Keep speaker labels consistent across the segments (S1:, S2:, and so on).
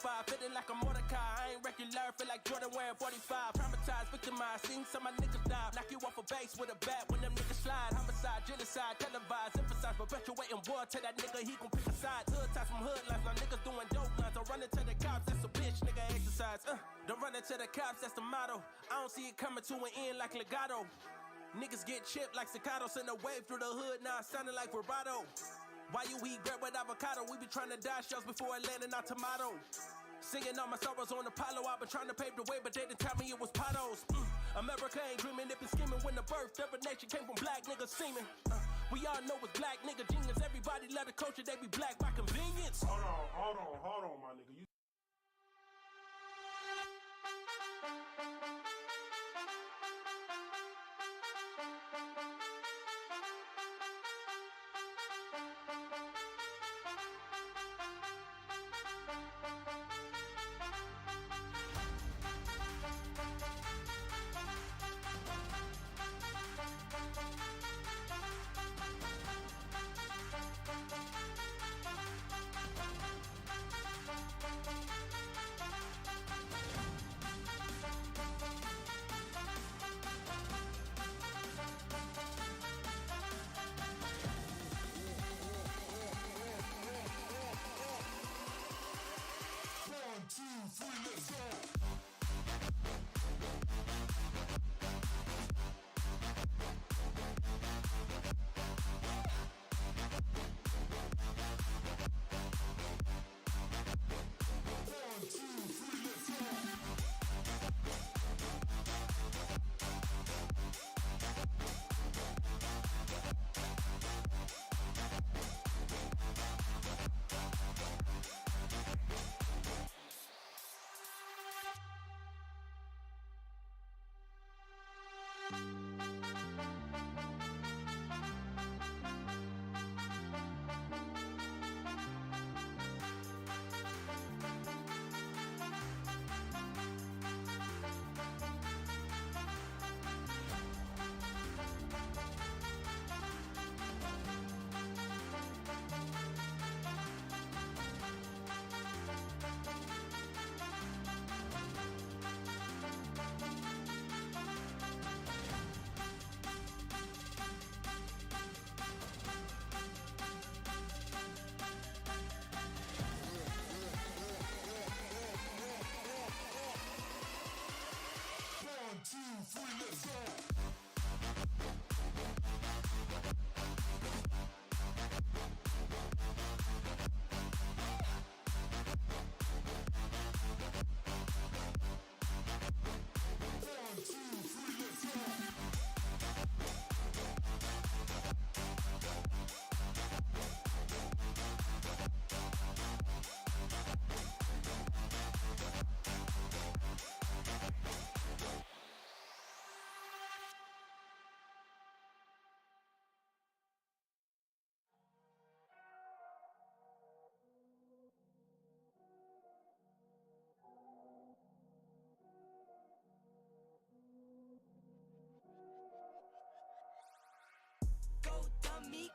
S1: 45, feeling like a Mordecai. I ain't regular, feel like Jordan wearing 45. Traumatized, victimized, seen some of my niggas die. Knock you off a base with a bat when them niggas slide. Homicide, genocide, televised, emphasize, perpetuating war. Tell that nigga he gon' pick a side. Hood ties from hood lines, now niggas doing dope lines. Don't run into the cops, that's a bitch, nigga exercise. Don't run into the cops, that's the motto. I don't see it coming to an end like legato. Niggas get chipped like staccato, send a wave through the hood, now it sounding like vibrato. Why you eat bread with avocado? We be trying to dodge shells before it landing our tomato. Singing all my sorrows on Apollo, I been trying to pave the way, but they didn't tell me it was potholes. America ain't dreaming, it been scheming when the birth of a nation came from black niggas seeming. We all know it's black nigga genius, everybody love the culture, they be black by convenience.
S2: Hold on, my nigga.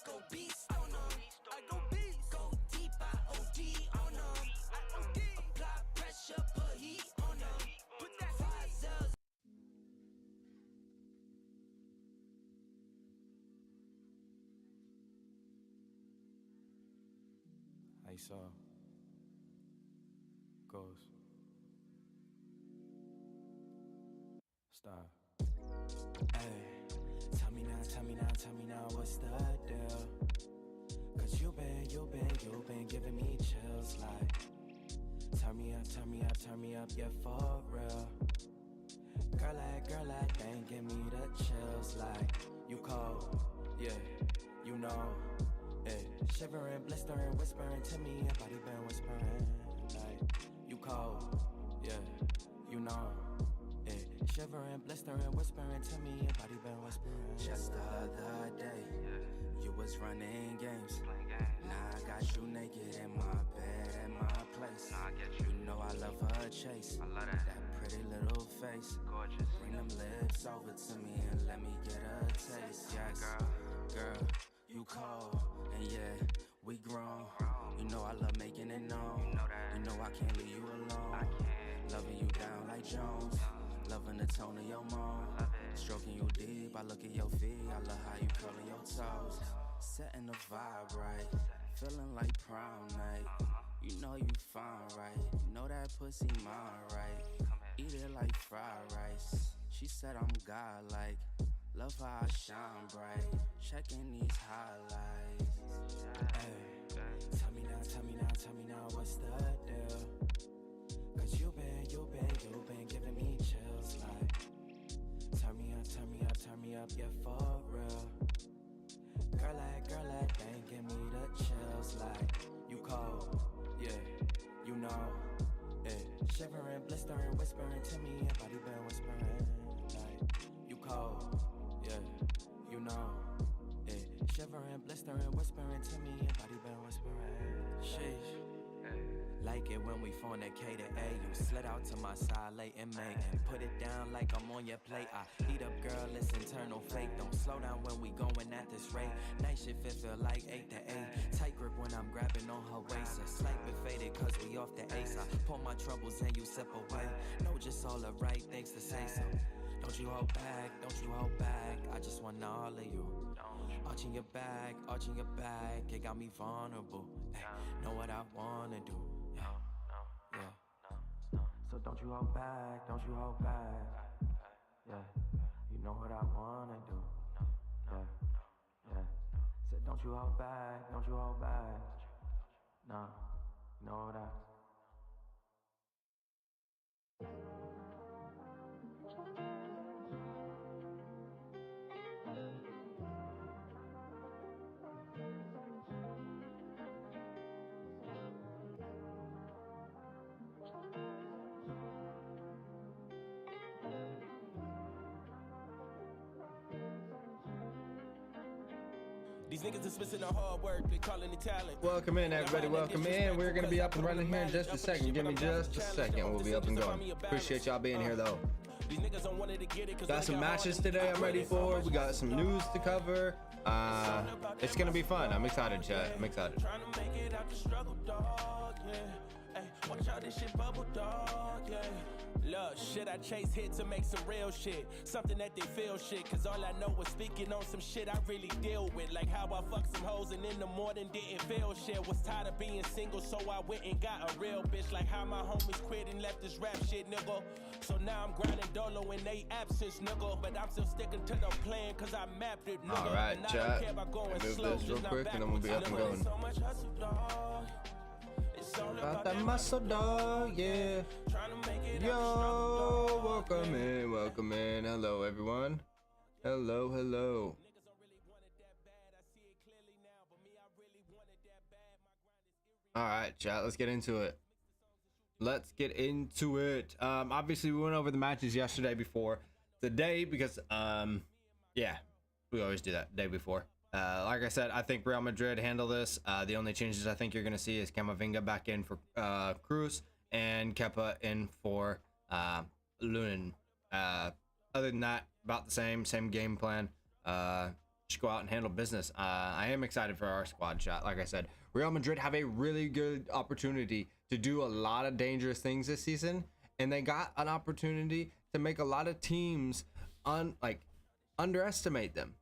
S3: Go beast on them. I go beast. Go deep, I OD on them. I OD. Apply pressure, put heat on them. Put that 5 cells.
S4: I saw goes. Stop. Hey, tell me now, what's the deal? Cause you been giving me chills like turn me up, yeah, for real. Girl, that thing give me the chills like you cold, yeah, you know, yeah. Shivering, blistering, whispering to me, your body been whispering like you cold, yeah, you know. Shivering, blistering, whispering to me, your body been whispering. Just the other day, you was running games. Now I got you naked in my bed, at my place. You know I love her chase. I love that pretty little face. Gorgeous. Bring them lips over to me and let me get a taste. Yes, girl, you cold, and yeah, we grown. You know I love making it known. You know I can't leave you alone. Loving you down like Jones. Loving the tone of your moan. Stroking you deep, I look at your feet. I love how you curling your toes. Setting the vibe right. Feeling like prom night. You know you fine, right? You know that pussy mine, right? Eat it like fried rice. She said I'm godlike. Love how I shine bright. Checking these highlights. Hey, tell me now, what's the deal? Cause you been giving me chills like. Turn me up, yeah, for real. Girl, that thing give me the chills like. You cold, yeah, you know. Yeah. Shivering, blistering, whispering to me, your body been whispering like. You cold, yeah, you know. Yeah. Shivering, blistering, whispering to me, your body been whispering. Sheesh. Like it when we fornicated, ayy. You slid out to my side late in May and put it down like I'm on your plate. I eat up, girl, it's internal fate. Don't slow down when we going at this rate. Night shift, it feel like 8 to 8. Tight grip when I'm grabbing on her waist. A slight bit faded cause we off the ace. I pour my troubles and you sip away. No, just all the right things to say, so don't you hold back, I just want all of you. Arching your back, it got me vulnerable. Ay, know what I wanna do. Yeah. So don't you hold back. Yeah. You know what I wanna do. Yeah. Said don't you hold back. Nah, you know what I.
S1: These niggas is missing the hard work, they calling it talent.
S5: Welcome in, everybody. Welcome in. We're gonna be up and running here in just a second. Give me just a second. We'll be up and going. Appreciate y'all being here, though. Got some matches today I'm ready for. We got some news to cover. It's gonna be fun. I'm excited, chat. I'm excited.
S1: Watch out, this shit bubble dog, yeah. Look, shit, I chase hit to make some real shit. Something that they feel shit. Cause all I know is speaking on some shit I really deal with. Like how I fucked some hoes and in the morning didn't feel shit. Was tired of being single, so I went and got a real bitch. Like how my homies quit and left this rap shit, nigga. So now I'm grinding dolo in they absence, nigga. But I'm still sticking to the plan cause I mapped it, nigga.
S5: Alright, chat. Move this real quick and then we'll be up and going.
S1: So much hustle, dog.
S5: About that muscle, dog, yeah. Yo, welcome in. Hello, everyone. Hello. All right, chat. Let's get into it. Obviously, we went over the matches yesterday before today because, yeah, we always do that day before. Like I said, I think Real Madrid handle this. The only changes I think you're going to see is Camavinga back in for Cruz and Kepa in for Lunin. Other than that, about the same game plan. Just go out and handle business. I am excited for our squad, chat. Like I said, Real Madrid have a really good opportunity to do a lot of dangerous things this season, and they got an opportunity to make a lot of teams underestimate them.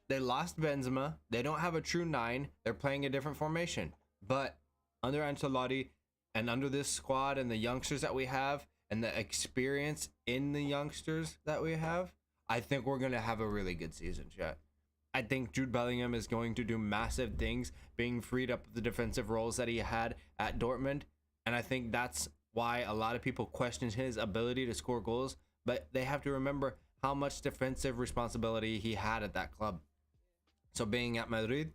S5: They lost Benzema. They don't have a true 9. They're playing a different formation. But under Ancelotti and under this squad and the youngsters that we have and the experience in the youngsters that we have, I think we're going to have a really good season, chat. I think Jude Bellingham is going to do massive things, being freed up of the defensive roles that he had at Dortmund. And I think that's why a lot of people question his ability to score goals. But they have to remember how much defensive responsibility he had at that club. So being at Madrid,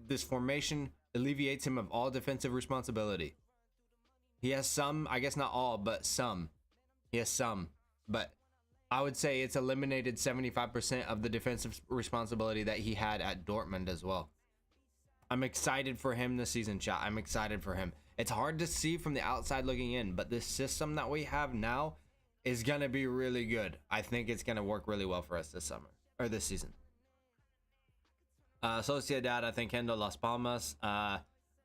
S5: this formation alleviates him of all defensive responsibility. He has some, I guess not all, but some. He has some. But I would say it's eliminated 75% of the defensive responsibility that he had at Dortmund as well. I'm excited for him this season, chat. I'm excited for him. It's hard to see from the outside looking in, but this system that we have now is going to be really good. I think it's going to work really well for us this season. Sociedad, I think, handle Las Palmas.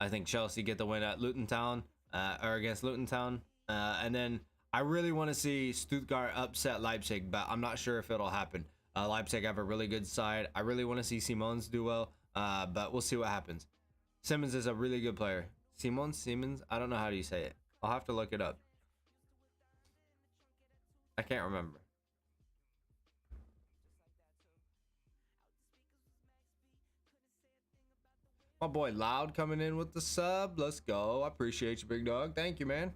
S5: I think Chelsea get the win at Luton Town, or against Luton Town. And then I really want to see Stuttgart upset Leipzig, but I'm not sure if it'll happen. Leipzig have a really good side. I really want to see Simons do well, but we'll see what happens. Simmons is a really good player. Siemens? I don't know how do you say it. I'll have to look it up. I can't remember. My boy Loud coming in with the sub. Let's go. I appreciate you, big dog. Thank you, man.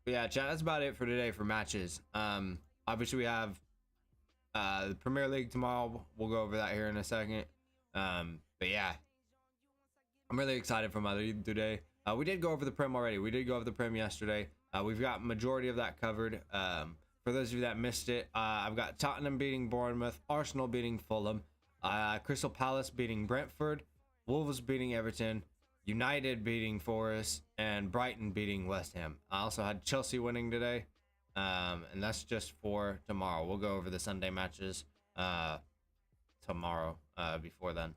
S5: But yeah, chat, that's about it for today for matches. Obviously we have the Premier League tomorrow. We'll go over that here in a second. But yeah, I'm really excited for Madrid today. We did go over the Prem already. We did go over the Prem yesterday. We've got majority of that covered. For those of you that missed it, I've got Tottenham beating Bournemouth, Arsenal beating Fulham, Crystal Palace beating Brentford, Wolves beating Everton, United beating Forest, and Brighton beating West Ham. I also had Chelsea winning today, and that's just for tomorrow. We'll go over the Sunday matches tomorrow before then.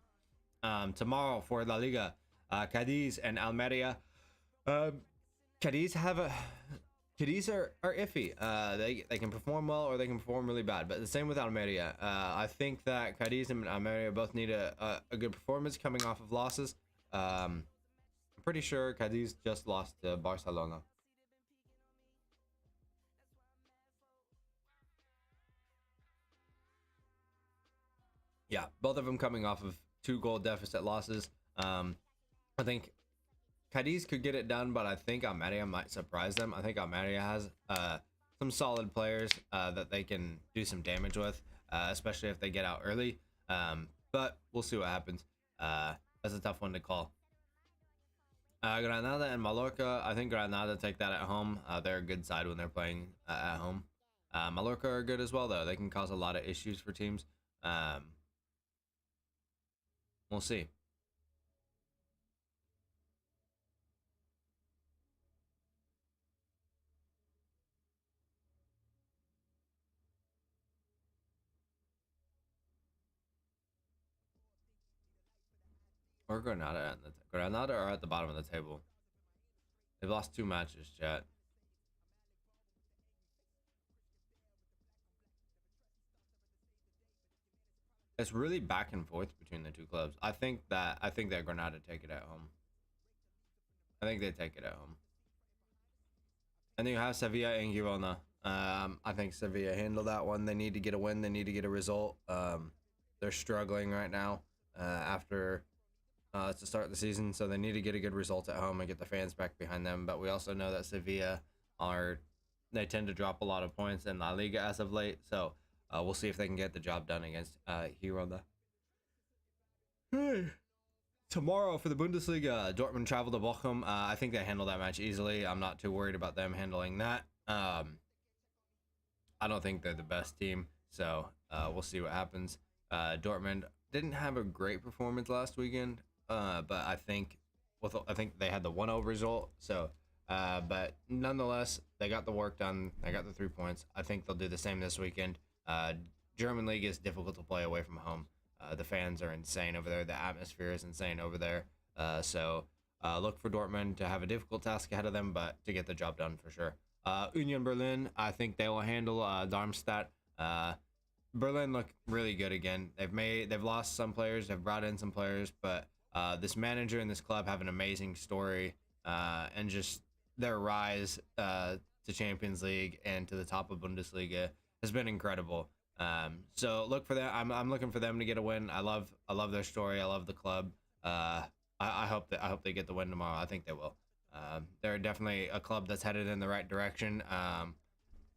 S5: Tomorrow for La Liga, Cadiz and Almeria. Cadiz are iffy. They can perform well or they can perform really bad, but the same with Almeria. I think that Cadiz and Almeria both need a good performance coming off of losses. I'm pretty sure Cadiz just lost to Barcelona. Yeah, both of them coming off of 2-goal deficit losses. I think Cadiz could get it done, but I think Almeria might surprise them. I think Almeria has some solid players that they can do some damage with, especially if they get out early. But we'll see what happens. That's a tough one to call. Granada and Mallorca. I think Granada take that at home. They're a good side when they're playing at home. Mallorca are good as well, though. They can cause a lot of issues for teams. We'll see. Or Granada Granada are at the bottom of the table. They've lost 2 matches, chat. It's really back and forth between the two clubs. I think that Granada take it at home. I think they take it at home. And then you have Sevilla and Girona. I think Sevilla handle that one. They need to get a win. They need to get a result. They're struggling right now after to start the season, so they need to get a good result at home and get the fans back behind them. But we also know that Sevilla they tend to drop a lot of points in La Liga as of late, so we'll see if they can get the job done against Girona. Tomorrow for the Bundesliga, Dortmund travel to Bochum. I think they handle that match easily. I'm not too worried about them handling that. I don't think they're the best team, so we'll see what happens. Dortmund didn't have a great performance last weekend, but I think they had the 1-0 result. So, but nonetheless, they got the work done. They got the 3 points. I think they'll do the same this weekend. German league is difficult to play away from home. The fans are insane over there. The atmosphere is insane over there. So look for Dortmund to have a difficult task ahead of them, but to get the job done for sure. Union Berlin, I think they will handle Darmstadt. Berlin look really good again. They've lost some players, they've brought in some players, but this manager and this club have an amazing story, and just their rise to Champions League and to the top of Bundesliga has been incredible. So look for that. I'm looking for them to get a win. I love their story. I love the club. I hope they get the win tomorrow. I think they will. They're definitely a club that's headed in the right direction.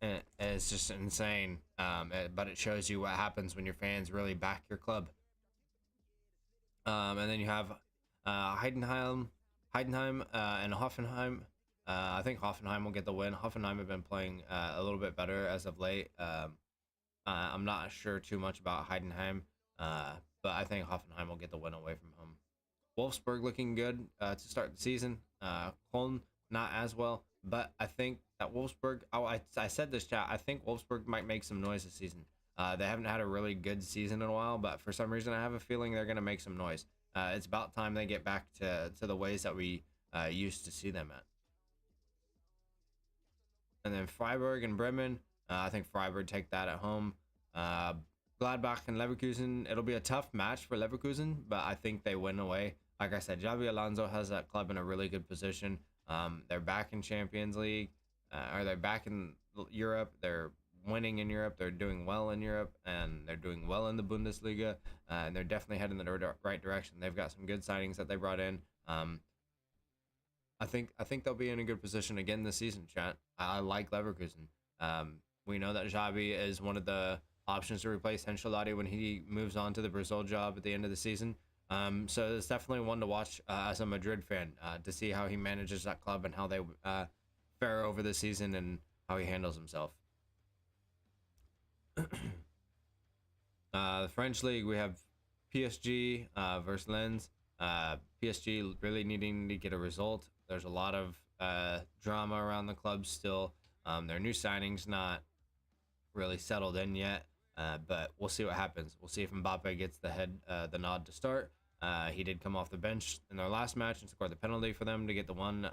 S5: And it's just insane. But it shows you what happens when your fans really back your club. And then you have Heidenheim and Hoffenheim. I think Hoffenheim will get the win. Hoffenheim have been playing a little bit better as of late. I'm not sure too much about Heidenheim, but I think Hoffenheim will get the win away from home. Wolfsburg looking good to start the season. Köln not as well, but I think that Wolfsburg. I said this, chat. I think Wolfsburg might make some noise this season. They haven't had a really good season in a while, but for some reason I have a feeling they're going to make some noise. It's about time they get back to the ways that we used to see them at. And then Freiburg and Bremen, I think Freiburg take that at home. Gladbach and Leverkusen, it'll be a tough match for Leverkusen, but I think they win away. Like I said, Xabi Alonso has that club in a really good position. They're back in Champions League, or they're back in Europe. They're winning in Europe. They're doing well in Europe, and they're doing well in the Bundesliga. And they're definitely heading in the right direction. They've got some good signings that they brought in. I think they'll be in a good position again this season, chat. I like Leverkusen. We know that Xabi is one of the options to replace Ancelotti when he moves on to the Brazil job at the end of the season. So it's definitely one to watch as a Madrid fan to see how he manages that club and how they fare over the season and how he handles himself. The French league, we have PSG versus Lens. PSG really needing to get a result. There's a lot of drama around the club still. Their new signings not really settled in yet, but we'll see what happens. We'll see if Mbappe gets the nod to start. He did come off the bench in their last match and scored the penalty for them to get the 1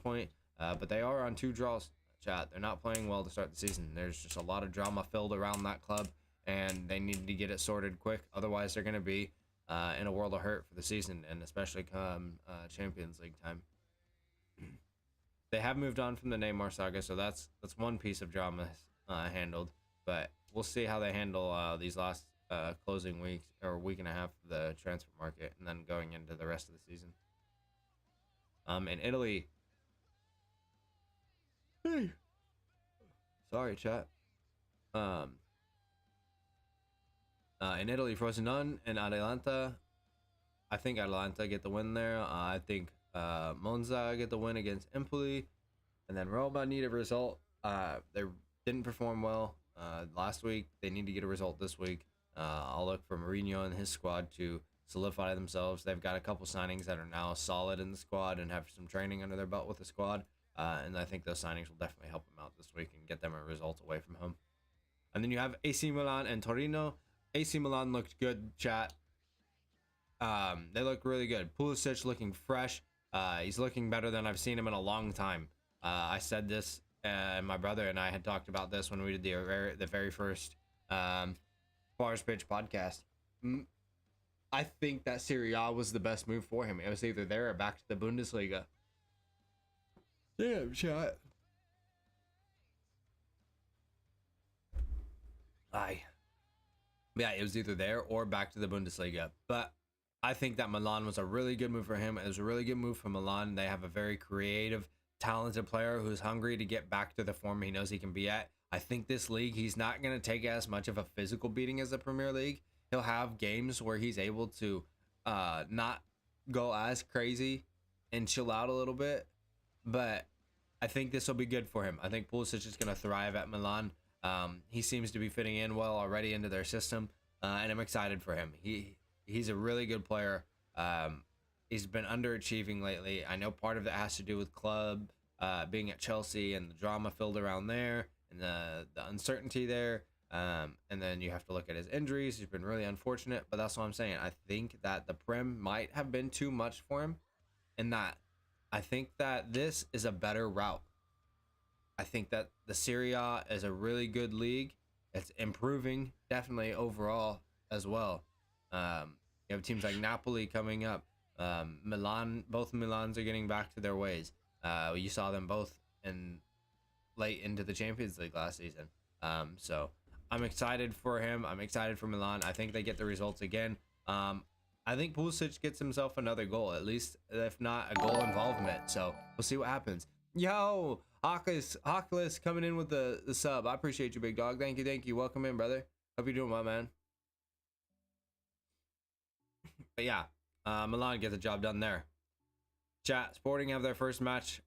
S5: point. But they are on 2 draws. Chat. They're not playing well to start the season. There's just a lot of drama filled around that club, and they need to get it sorted quick. Otherwise, they're going to be in a world of hurt for the season, and especially come Champions League time. They have moved on from the Neymar saga, so that's one piece of drama handled. But we'll see how they handle these last closing weeks or week and a half of the transfer market, and then going into the rest of the season. In Italy. Sorry, chat. In Italy, Frosinone and Atalanta. I think Atalanta get the win there. I think Monza get the win against Empoli. And then Roma need a result. They didn't perform well last week. They need to get a result this week. I'll look for Mourinho and his squad to solidify themselves. They've got a couple signings that are now solid in the squad and have some training under their belt with the squad. And I think those signings will definitely help them out this week and get them a result away from home. And then you have AC Milan and Torino. AC Milan looked good, chat. They look really good. Pulisic looking fresh. He's looking better than I've seen him in a long time. I said this, and my brother and I had talked about this when we did the very first Bars Pitch podcast. I think that Serie A was the best move for him. It was either there or back to the Bundesliga. Damn, chat. Yeah, it was either there or back to the Bundesliga. But I think that Milan was a really good move for him. It was a really good move for Milan. They have a very creative, talented player who's hungry to get back to the form he knows he can be at. I think this league, he's not going to take as much of a physical beating as the Premier League. He'll have games where he's able to not go as crazy and chill out a little bit. But I think this will be good for him. I think Pulisic is going to thrive at Milan. He seems to be fitting in well already into their system, and I'm excited for him. He's a really good player. He's been underachieving lately. I know part of it has to do with club being at Chelsea and the drama filled around there and the uncertainty there. And then you have to look at his injuries. He's been really unfortunate, but that's what I'm saying. I think that the Prem might have been too much for him, and that I think that this is a better route. I think that the Serie A is a really good league. It's improving definitely overall as well. You have teams like Napoli coming up. Milan, both Milans are getting back to their ways. You saw them both late into the Champions League last season. So I'm excited for him. I'm excited for Milan. I think they get the results again. I think Pulisic gets himself another goal, at least if not a goal involvement. So we'll see what happens. Yo, Hawkless coming in with the sub. I appreciate you, big dog. Thank you. Welcome in, brother. Hope you're doing well, man. But yeah, Milan gets the job done there. Chat, Sporting have their first match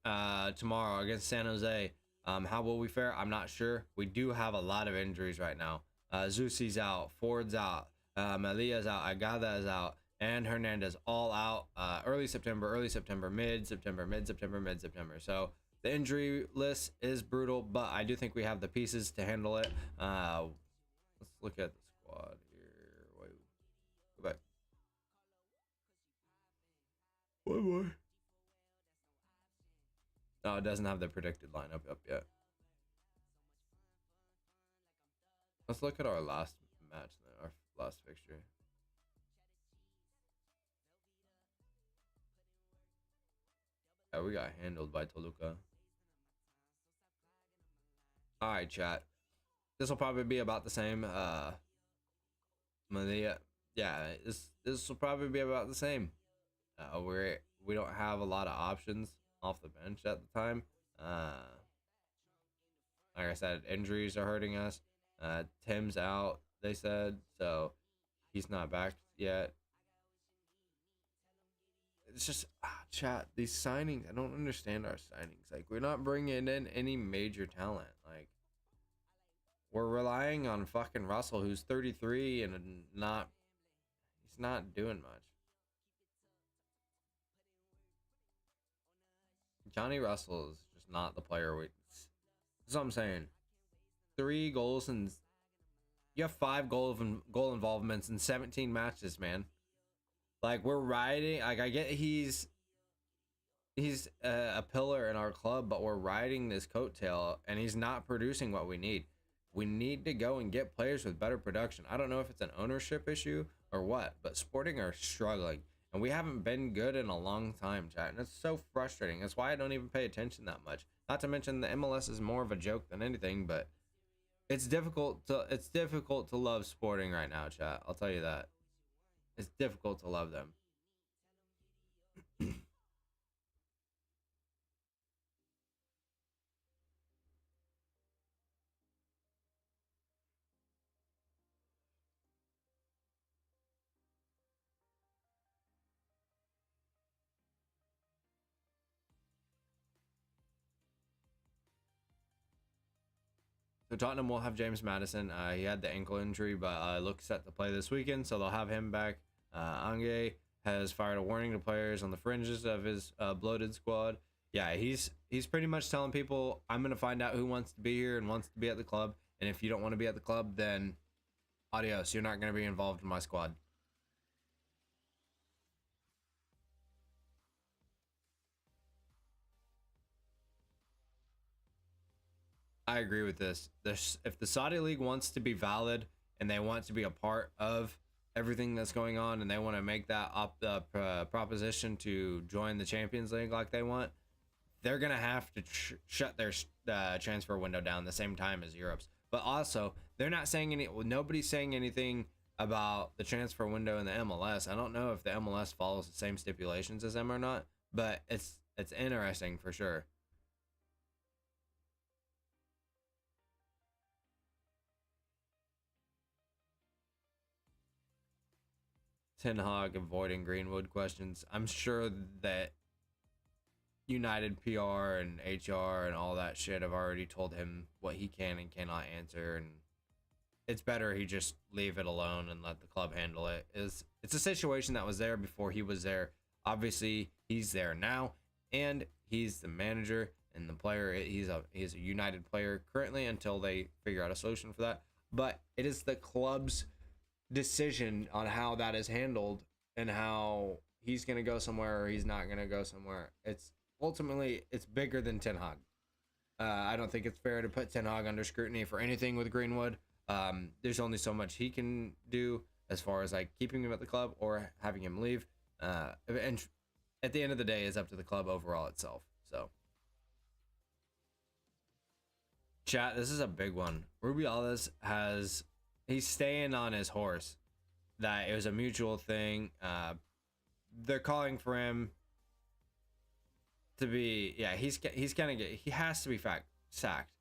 S5: tomorrow against San Jose. How will we fare? I'm not sure. We do have a lot of injuries right now. Zusi's out, Ford's out, Melia's out, Agada is out, and Hernandez all out. Early September, mid-September. So the injury list is brutal, but I do think we have the pieces to handle it. Let's look at the squad here. Wait, go back. One more. No, it doesn't have the predicted lineup up yet. Let's look at our last match, our last fixture. Yeah, we got handled by Toluca. All right, chat. This will probably be about the same. Yeah, this will probably be about the same. We don't have a lot of options off the bench at the time. Like I said, injuries are hurting us. Tim's out, they said, so he's not back yet. It's just chat, these signings, I don't understand our signings. Like, we're not bringing in any major talent. Like, we're relying on fucking Russell, who's 33 and he's not doing much. Johnny Russell is just not the player that's what I'm saying. 3 goals and you have 5 goal involvements in 17 matches, man. Like, we're riding. Like, I get he's a pillar in our club, but we're riding this coattail, and he's not producing what we need. We need to go and get players with better production. I don't know if it's an ownership issue or what, but Sporting are struggling, and we haven't been good in a long time, chat. And it's so frustrating. That's why I don't even pay attention that much. Not to mention the MLS is more of a joke than anything, but it's difficult to love Sporting right now, chat. I'll tell you that. It's difficult to love them. So Tottenham will have James Maddison. He had the ankle injury, but looks set to play this weekend, so they'll have him back. Ange has fired a warning to players on the fringes of his bloated squad. Yeah, he's pretty much telling people, I'm going to find out who wants to be here and wants to be at the club, and if you don't want to be at the club, then adios. You're not going to be involved in my squad. I agree with this. If the Saudi League wants to be valid and they want to be a part of everything that's going on, and they want to make that proposition to join the Champions League like they want, they're gonna have to shut their transfer window down the same time as Europe's. But also, they're not saying nobody's saying anything about the transfer window in the MLS. I don't know if the MLS follows the same stipulations as them or not, but it's interesting for sure. Ten Hag avoiding Greenwood questions. I'm sure that United PR and HR and all that shit have already told him what he can and cannot answer, and it's better he just leave it alone and let the club handle it. It's a situation that was there before he was there. Obviously, he's there now, and he's the manager and the player. He's a United player currently until they figure out a solution for that. But it is the club's decision on how that is handled and how he's going to go somewhere or he's not going to go somewhere. It's ultimately bigger than Ten Hag. I don't think it's fair to put Ten Hag under scrutiny for anything with Greenwood. There's only so much he can do as far as like keeping him at the club or having him leave. And at the end of the day, it's up to the club overall itself. So, chat, this is a big one. Rubiales he's staying on his horse that it was a mutual thing. They're calling for him to be, he's gonna he has to be sacked.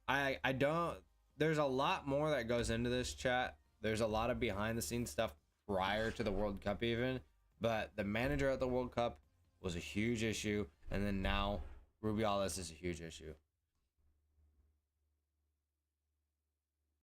S5: I don't, there's a lot more that goes into this, chat. There's a lot of behind the scenes stuff prior to the World Cup even, but the manager at the World Cup was a huge issue, and then now Rubiales is a huge issue.